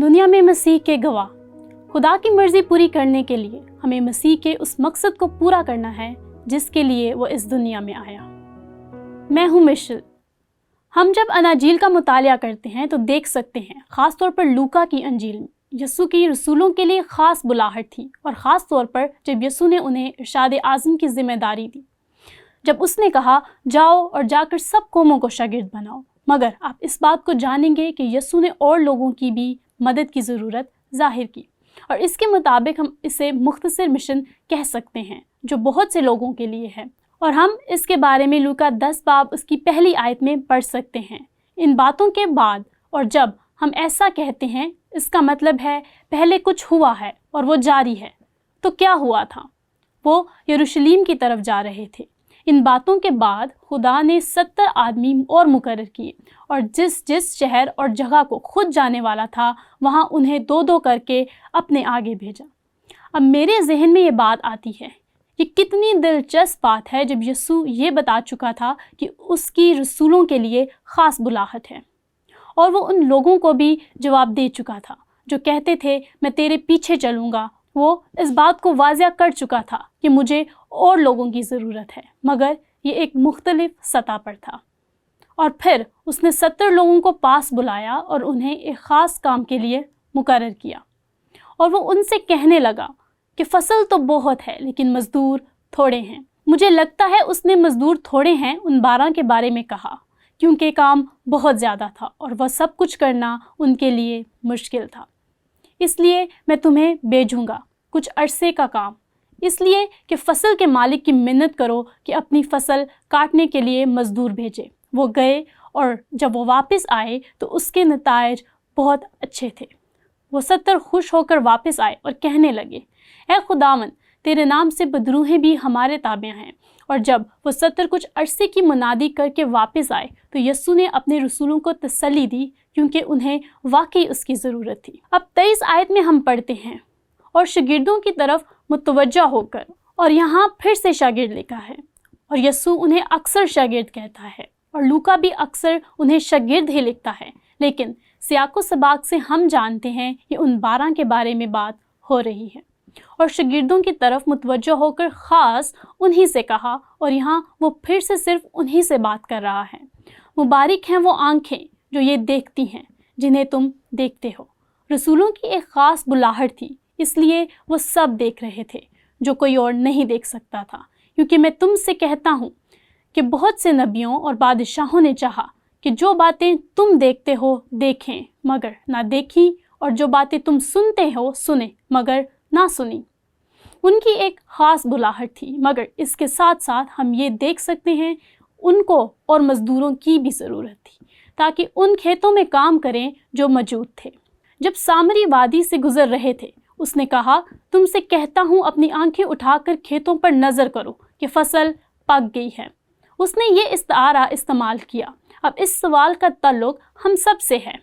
دنیا میں مسیح کے گواہ۔ خدا کی مرضی پوری کرنے کے لیے ہمیں مسیح کے اس مقصد کو پورا کرنا ہے جس کے لیے وہ اس دنیا میں آیا۔ میں ہوں مشل۔ ہم جب اناجیل کا مطالعہ کرتے ہیں تو دیکھ سکتے ہیں، خاص طور پر لوکا کی انجیل میں یسوع کی رسولوں کے لیے خاص بلاہٹ تھی، اور خاص طور پر جب یسوع نے انہیں ارشاد اعظم کی ذمہ داری دی، جب اس نے کہا جاؤ اور جا کر سب قوموں کو شاگرد بناؤ۔ مگر آپ اس بات کو جانیں گے کہ یسوع نے اور لوگوں کی بھی مدد کی ضرورت ظاہر کی، اور اس کے مطابق ہم اسے مختصر مشن کہہ سکتے ہیں جو بہت سے لوگوں کے لیے ہے، اور ہم اس کے بارے میں لوکا 10 باب اس کی پہلی آیت میں پڑھ سکتے ہیں۔ ان باتوں کے بعد اور جب ہم ایسا کہتے ہیں، اس کا مطلب ہے پہلے کچھ ہوا ہے اور وہ جاری ہے۔ تو کیا ہوا تھا؟ وہ یروشلیم کی طرف جا رہے تھے۔ ان باتوں کے بعد خدا نے 70 آدمی اور مقرر کیے، اور جس جس شہر اور جگہ کو خود جانے والا تھا وہاں انہیں 2 کر کے اپنے آگے بھیجا۔ اب میرے ذہن میں یہ بات آتی ہے، یہ کتنی دلچسپ بات ہے جب یسوع یہ بتا چکا تھا کہ اس کی رسولوں کے لیے خاص بلاہٹ ہے، اور وہ ان لوگوں کو بھی جواب دے چکا تھا جو کہتے تھے میں تیرے پیچھے چلوں گا۔ وہ اس بات کو واضح کر چکا تھا کہ مجھے اور لوگوں کی ضرورت ہے، مگر یہ ایک مختلف سطح پر تھا۔ اور پھر اس نے 70 لوگوں کو پاس بلایا اور انہیں ایک خاص کام کے لیے مقرر کیا، اور وہ ان سے کہنے لگا کہ فصل تو بہت ہے لیکن مزدور تھوڑے ہیں۔ مجھے لگتا ہے اس نے مزدور تھوڑے ہیں ان 12 کے بارے میں کہا، کیونکہ کام بہت زیادہ تھا اور وہ سب کچھ کرنا ان کے لیے مشکل تھا۔ اس لیے میں تمہیں بھیجوں گا کچھ عرصے کا کام، اس لیے کہ فصل کے مالک کی منت کرو کہ اپنی فصل کاٹنے کے لیے مزدور بھیجے۔ وہ گئے، اور جب وہ واپس آئے تو اس کے نتائج بہت اچھے تھے۔ وہ 70 خوش ہو کر واپس آئے اور کہنے لگے، اے خداوند، تیرے نام سے بدروہیں بھی ہمارے تابع ہیں۔ اور جب وہ 70 کچھ عرصے کی منادی کر کے واپس آئے تو یسوع نے اپنے رسولوں کو تسلی دی، کیونکہ انہیں واقعی اس کی ضرورت تھی۔ اب 23 آیت میں ہم پڑھتے ہیں، اور شاگردوں کی طرف متوجہ ہو کر، اور یہاں پھر سے شاگرد لکھا ہے، اور یسوع انہیں اکثر شاگرد کہتا ہے، اور لوکا بھی اکثر انہیں شاگرد ہی لکھتا ہے، لیکن سیاق و سباق سے ہم جانتے ہیں کہ ان 12 کے بارے میں بات ہو رہی ہے، اور شاگردوں کی طرف متوجہ ہو کر خاص انہی سے کہا، اور یہاں وہ پھر سے صرف انہی سے بات کر رہا ہے۔ مبارک ہیں وہ آنکھیں جو یہ دیکھتی ہیں جنہیں تم دیکھتے ہو۔ رسولوں کی ایک خاص بلاہٹ تھی، اس لیے وہ سب دیکھ رہے تھے جو کوئی اور نہیں دیکھ سکتا تھا، کیونکہ میں تم سے کہتا ہوں کہ بہت سے نبیوں اور بادشاہوں نے چاہا کہ جو باتیں تم دیکھتے ہو دیکھیں مگر نہ دیکھیں، اور جو باتیں تم سنتے ہو سنیں مگر نہ سنیں۔ ان کی ایک خاص بلاہٹ تھی، مگر اس کے ساتھ ساتھ ہم یہ دیکھ سکتے ہیں ان کو اور مزدوروں کی بھی ضرورت تھی تاکہ ان کھیتوں میں کام کریں جو موجود تھے۔ جب سامری وادی سے گزر رہے تھے، اس نے کہا، تم سے کہتا ہوں اپنی آنکھیں اٹھا کر کھیتوں پر نظر کرو کہ فصل پک گئی ہے۔ اس نے یہ استعارہ استعمال کیا۔ اب اس سوال کا تعلق ہم سب سے ہے۔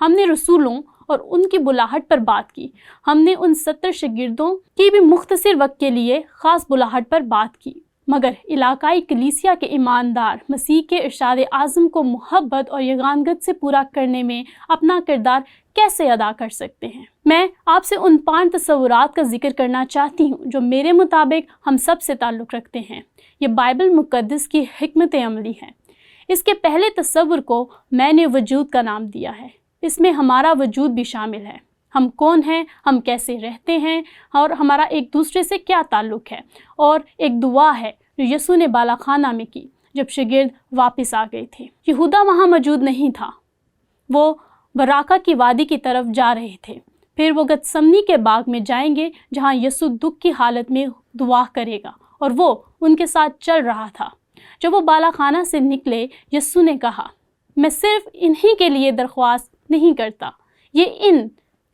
ہم نے رسولوں اور ان کی بلاہٹ پر بات کی، ہم نے ان 70 شاگردوں کی بھی مختصر وقت کے لیے خاص بلاہٹ پر بات کی، مگر علاقائی کلیسیا کے ایماندار مسیح کے ارشاد اعظم کو محبت اور یگانگت سے پورا کرنے میں اپنا کردار کیسے ادا کر سکتے ہیں؟ میں آپ سے ان 5 تصورات کا ذکر کرنا چاہتی ہوں جو میرے مطابق ہم سب سے تعلق رکھتے ہیں۔ یہ بائبل مقدس کی حکمت عملی ہے۔ اس کے پہلے تصور کو میں نے وجود کا نام دیا ہے۔ اس میں ہمارا وجود بھی شامل ہے۔ ہم کون ہیں، ہم کیسے رہتے ہیں، اور ہمارا ایک دوسرے سے کیا تعلق ہے، اور ایک دعا ہے جو یسوع نے بالا خانہ میں کی جب شاگرد واپس آ گئے تھے۔ یہودا وہاں موجود نہیں تھا، وہ براکا کی وادی کی طرف جا رہے تھے۔ پھر وہ گتسمنی کے باغ میں جائیں گے جہاں یسوع دکھ کی حالت میں دعا کرے گا، اور وہ ان کے ساتھ چل رہا تھا۔ جب وہ بالا خانہ سے نکلے، یسوع نے کہا، میں صرف انہی کے لیے درخواست نہیں کرتا۔ یہ ان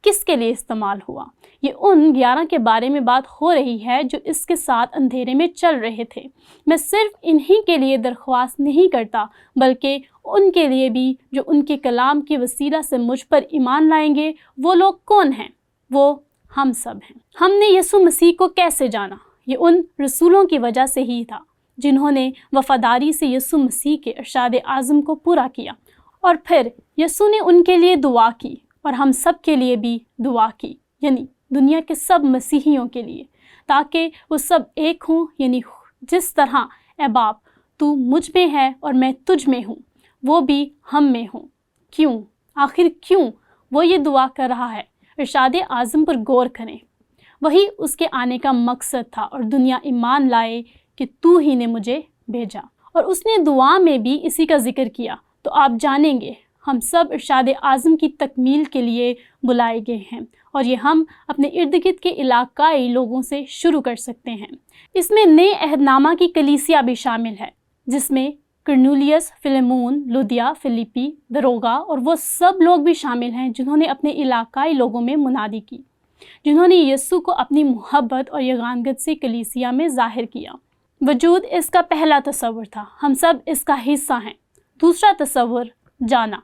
کس کے لیے استعمال ہوا؟ یہ ان 11 کے بارے میں بات ہو رہی ہے جو اس کے ساتھ اندھیرے میں چل رہے تھے۔ میں صرف انہی کے لیے درخواست نہیں کرتا، بلکہ ان کے لیے بھی جو ان کے کلام کی وسیلہ سے مجھ پر ایمان لائیں گے۔ وہ لوگ کون ہیں؟ وہ ہم سب ہیں۔ ہم نے یسوع مسیح کو کیسے جانا؟ یہ ان رسولوں کی وجہ سے ہی تھا جنہوں نے وفاداری سے یسوع مسیح کے ارشاد اعظم کو پورا کیا، اور پھر یسوع نے ان کے لیے دعا کی، اور ہم سب کے لیے بھی دعا کی، یعنی دنیا کے سب مسیحیوں کے لیے، تاکہ وہ سب ایک ہوں، یعنی جس طرح اے باپ تو مجھ میں ہے اور میں تجھ میں ہوں، وہ بھی ہم میں ہوں۔ کیوں؟ آخر کیوں وہ یہ دعا کر رہا ہے؟ ارشاد اعظم پر غور کریں۔ وہی اس کے آنے کا مقصد تھا، اور دنیا ایمان لائے کہ تو ہی نے مجھے بھیجا۔ اور اس نے دعا میں بھی اسی کا ذکر کیا۔ تو آپ جانیں گے ہم سب ارشاد اعظم کی تکمیل کے لیے بلائے گئے ہیں، اور یہ ہم اپنے ارد گرد کے علاقائی لوگوں سے شروع کر سکتے ہیں۔ اس میں نئے عہد نامہ کی کلیسیا بھی شامل ہے، جس میں کرنیلیس، فلیمون، لودیا، فلیپی، دروگا اور وہ سب لوگ بھی شامل ہیں جنہوں نے اپنے علاقائی لوگوں میں منادی کی، جنہوں نے یسوع کو اپنی محبت اور یگانگت سے کلیسیا میں ظاہر کیا۔ وجود اس کا پہلا تصور تھا، ہم سب اس کا حصہ ہیں۔ دوسرا تصور، جانا۔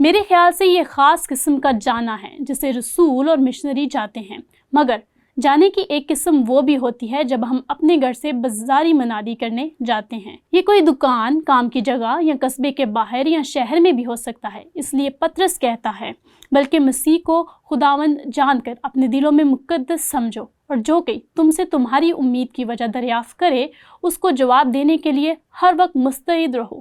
میرے خیال سے یہ خاص قسم کا جانا ہے جسے رسول اور مشنری جاتے ہیں، مگر جانے کی ایک قسم وہ بھی ہوتی ہے جب ہم اپنے گھر سے بازاری منادی کرنے جاتے ہیں۔ یہ کوئی دکان، کام کی جگہ یا قصبے کے باہر یا شہر میں بھی ہو سکتا ہے۔ اس لیے پطرس کہتا ہے، بلکہ مسیح کو خداوند جان کر اپنے دلوں میں مقدس سمجھو، اور جو کہ تم سے تمہاری امید کی وجہ دریافت کرے اس کو جواب دینے کے لیے ہر وقت مستعد رہو،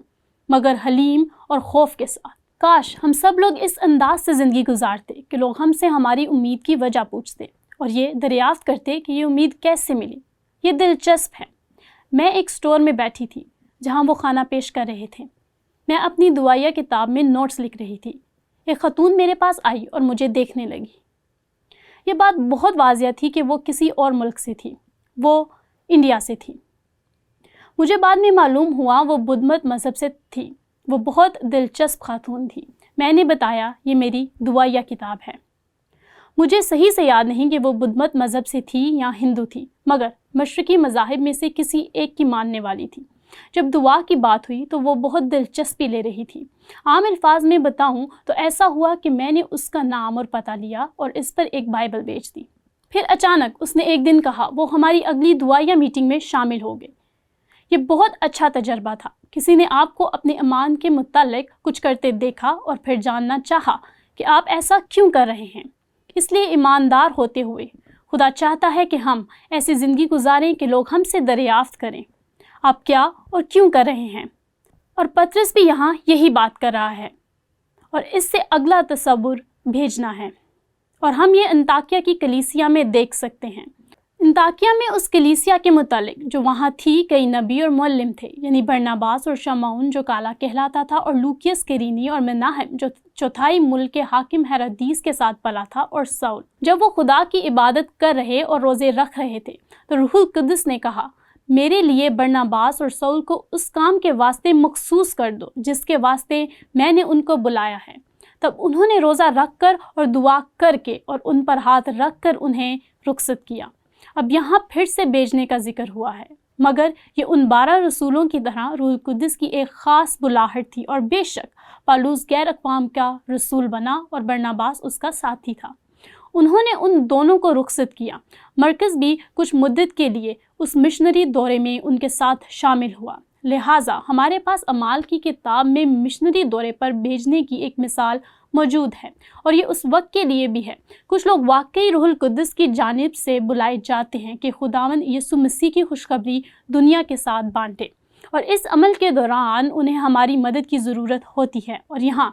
مگر حلیم اور خوف کے ساتھ۔ کاش ہم سب لوگ اس انداز سے زندگی گزارتے کہ لوگ ہم سے ہماری امید کی وجہ پوچھتے اور یہ دریافت کرتے کہ یہ امید کیسے ملی۔ یہ دلچسپ ہے۔ میں ایک سٹور میں بیٹھی تھی جہاں وہ کھانا پیش کر رہے تھے۔ میں اپنی دعائیہ کتاب میں نوٹس لکھ رہی تھی۔ ایک خاتون میرے پاس آئی اور مجھے دیکھنے لگی۔ یہ بات بہت واضح تھی کہ وہ کسی اور ملک سے تھی، وہ انڈیا سے تھی۔ مجھے بعد میں معلوم ہوا وہ بدھ مت مذہب سے تھی۔ وہ بہت دلچسپ خاتون تھی۔ میں نے بتایا یہ میری دعائیہ کتاب ہے۔ مجھے صحیح سے یاد نہیں کہ وہ بدھ مت مذہب سے تھی یا ہندو تھی، مگر مشرقی مذاہب میں سے کسی ایک کی ماننے والی تھی۔ جب دعا کی بات ہوئی تو وہ بہت دلچسپی لے رہی تھی۔ عام الفاظ میں بتاؤں تو ایسا ہوا کہ میں نے اس کا نام اور پتہ لیا اور اس پر ایک بائبل بیچ دی۔ پھر اچانک اس نے ایک دن کہا وہ ہماری اگلی دعائیہ میٹنگ میں شامل ہو گئے۔ یہ بہت اچھا تجربہ تھا۔ کسی نے آپ کو اپنے ایمان کے متعلق کچھ کرتے دیکھا اور پھر جاننا چاہا کہ آپ ایسا کیوں کر رہے ہیں۔ اس لیے ایماندار ہوتے ہوئے خدا چاہتا ہے کہ ہم ایسی زندگی گزاریں کہ لوگ ہم سے دریافت کریں آپ کیا اور کیوں کر رہے ہیں۔ اور پطرس بھی یہاں یہی بات کر رہا ہے، اور اس سے اگلا تصور بھیجنا ہے، اور ہم یہ انطاکیہ کی کلیسیا میں دیکھ سکتے ہیں۔ انطاکیہ میں اس کلیسیا کے متعلق جو وہاں تھی کئی نبی اور معلم تھے، یعنی برناباس اور شمعون جو کالا کہلاتا تھا، اور لوکیس کیرینی اور مناہم جو چوتھائی ملک کے حاکم ہیرودیس کے ساتھ پلا تھا، اور سول۔ جب وہ خدا کی عبادت کر رہے اور روزے رکھ رہے تھے تو روح القدس نے کہا، میرے لیے برناباس اور سول کو اس کام کے واسطے مخصوص کر دو جس کے واسطے میں نے ان کو بلایا ہے۔ تب انہوں نے روزہ رکھ کر اور دعا کر کے اور ان پر ہاتھ رکھ کر انہیں رخصت کیا۔ اب یہاں پھر سے بھیجنے کا ذکر ہوا ہے، مگر یہ ان 12 رسولوں کی طرح روح القدس کی ایک خاص بلاہٹ تھی، اور بے شک پالوس غیر اقوام کا رسول بنا اور برناباس اس کا ساتھی تھا۔ انہوں نے ان دونوں کو رخصت کیا۔ مرکز بھی کچھ مدت کے لیے اس مشنری دورے میں ان کے ساتھ شامل ہوا۔ لہٰذا ہمارے پاس اعمال کی کتاب میں مشنری دورے پر بھیجنے کی ایک مثال موجود ہے، اور یہ اس وقت کے لیے بھی ہے۔ کچھ لوگ واقعی روح القدس کی جانب سے بلائے جاتے ہیں کہ خداوند یسوع مسیح کی خوشخبری دنیا کے ساتھ بانٹے، اور اس عمل کے دوران انہیں ہماری مدد کی ضرورت ہوتی ہے، اور یہاں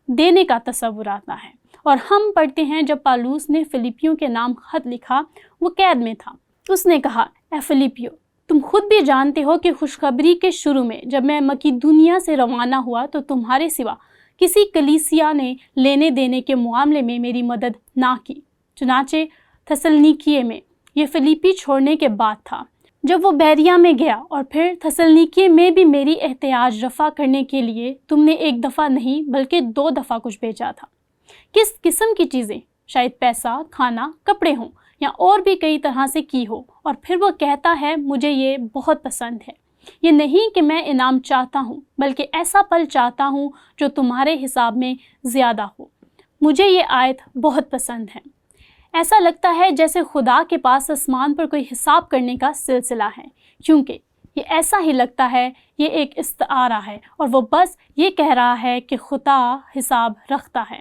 دینے کا تصور آتا ہے۔ اور ہم پڑھتے ہیں جب پالوس نے فلیپیوں کے نام خط لکھا، وہ قید میں تھا۔ اس نے کہا، اے فلیپیو، تم خود بھی جانتے ہو کہ خوشخبری کے شروع میں جب میں مقدونیہ سے روانہ ہوا تو تمہارے سوا کسی کلیسیا نے لینے دینے کے معاملے میں میری مدد نہ کی۔ چنانچہ تھسلنیکیے میں، یہ فلیپی چھوڑنے کے بعد تھا، جب وہ بیریا میں گیا، اور پھر تھسلنیکیے میں بھی میری احتیاج رفع کرنے کے لیے تم نے ایک دفعہ نہیں بلکہ 2 دفعہ کچھ بھیجا تھا۔ کس قسم کی چیزیں؟ شاید پیسہ، کھانا، کپڑے ہوں، یا اور بھی کئی طرح سے کی ہو۔ اور پھر وہ کہتا ہے، مجھے یہ بہت پسند ہے۔ یہ نہیں کہ میں انعام چاہتا ہوں، بلکہ ایسا پل چاہتا ہوں جو تمہارے حساب میں زیادہ ہو۔ مجھے یہ آیت بہت پسند ہے۔ ایسا لگتا ہے جیسے خدا کے پاس آسمان پر کوئی حساب کرنے کا سلسلہ ہے، کیونکہ یہ ایسا ہی لگتا ہے یہ ایک استعارہ ہے، اور وہ بس یہ کہہ رہا ہے کہ خدا حساب رکھتا ہے۔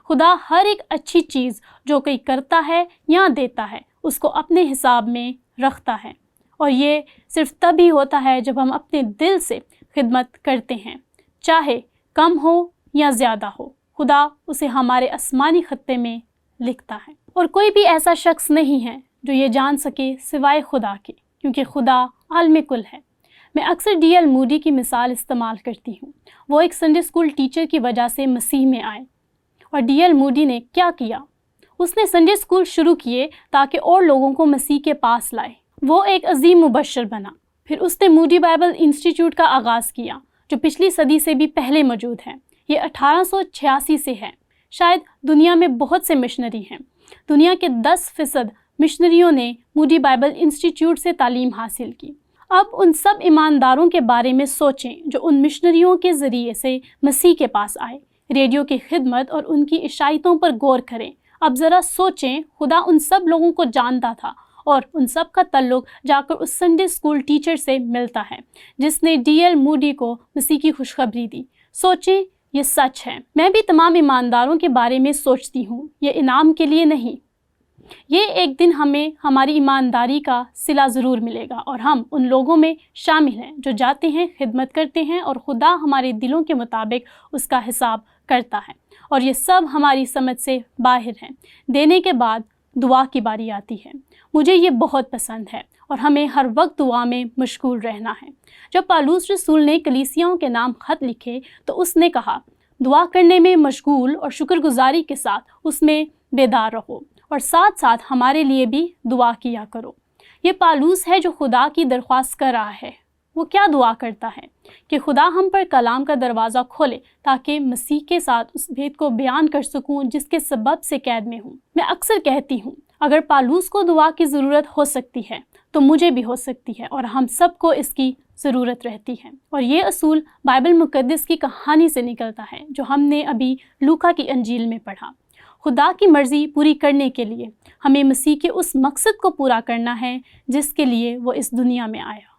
خدا ہر ایک اچھی چیز جو کوئی کرتا ہے یا دیتا ہے اس کو اپنے حساب میں رکھتا ہے، اور یہ صرف تبھی ہوتا ہے جب ہم اپنے دل سے خدمت کرتے ہیں، چاہے کم ہو یا زیادہ ہو۔ خدا اسے ہمارے آسمانی خطے میں لکھتا ہے، اور کوئی بھی ایسا شخص نہیں ہے جو یہ جان سکے سوائے خدا کے، کیونکہ خدا عالم کل ہے۔ میں اکثر ڈی ایل موڈی کی مثال استعمال کرتی ہوں۔ وہ ایک سنڈے اسکول ٹیچر کی وجہ سے مسیح میں آئے، اور ڈی ایل موڈی نے کیا کیا؟ اس نے سنڈے اسکول شروع کیے تاکہ اور لوگوں کو مسیح کے پاس لائے۔ وہ ایک عظیم مبشر بنا۔ پھر اس نے موڈی بائبل انسٹیٹیوٹ کا آغاز کیا، جو پچھلی صدی سے بھی پہلے موجود ہے۔ یہ 1886 سے ہے۔ شاید دنیا میں بہت سے مشنری ہیں۔ دنیا کے 10% مشنریوں نے موڈی بائبل انسٹیٹیوٹ سے تعلیم حاصل کی۔ اب ان سب ایمانداروں کے بارے میں سوچیں جو ان مشنریوں کے ذریعے سے مسیح کے پاس آئے۔ ریڈیو کی خدمت اور ان کی عشایتوں پر غور کریں۔ اب ذرا سوچیں، خدا ان سب لوگوں کو جانتا تھا، اور ان سب کا تعلق جا کر اس سنڈے اسکول ٹیچر سے ملتا ہے جس نے ڈی ایل موڈی کو مسیح کی خوشخبری دی۔ سوچیں، یہ سچ ہے۔ میں بھی تمام ایمانداروں کے بارے میں سوچتی ہوں، یہ انعام کے لیے نہیں۔ یہ ایک دن ہمیں ہماری ایمانداری کا صلہ ضرور ملے گا، اور ہم ان لوگوں میں شامل ہیں جو جاتے ہیں، خدمت کرتے ہیں، اور خدا ہمارے دلوں کے مطابق اس کا حساب کرتا ہے، اور یہ سب ہماری سمجھ سے باہر ہے۔ دینے کے بعد دعا کی باری آتی ہے۔ مجھے یہ بہت پسند ہے، اور ہمیں ہر وقت دعا میں مشغول رہنا ہے۔ جب پالوس رسول نے کلیسیاؤں کے نام خط لکھے تو اس نے کہا، دعا کرنے میں مشغول اور شکر گزاری کے ساتھ اس میں بیدار رہو، اور ساتھ ساتھ ہمارے لیے بھی دعا کیا کرو۔ یہ پالوس ہے جو خدا کی درخواست کر رہا ہے۔ وہ کیا دعا کرتا ہے؟ کہ خدا ہم پر کلام کا دروازہ کھولے تاکہ مسیح کے ساتھ اس بھید کو بیان کر سکوں جس کے سبب سے قید میں ہوں۔ میں اکثر کہتی ہوں، اگر پالوس کو دعا کی ضرورت ہو سکتی ہے تو مجھے بھی ہو سکتی ہے، اور ہم سب کو اس کی ضرورت رہتی ہے۔ اور یہ اصول بائبل مقدس کی کہانی سے نکلتا ہے جو ہم نے ابھی لوکا کی انجیل میں پڑھا۔ خدا کی مرضی پوری کرنے کے لیے ہمیں مسیح کے اس مقصد کو پورا کرنا ہے جس کے لیے وہ اس دنیا میں آیا۔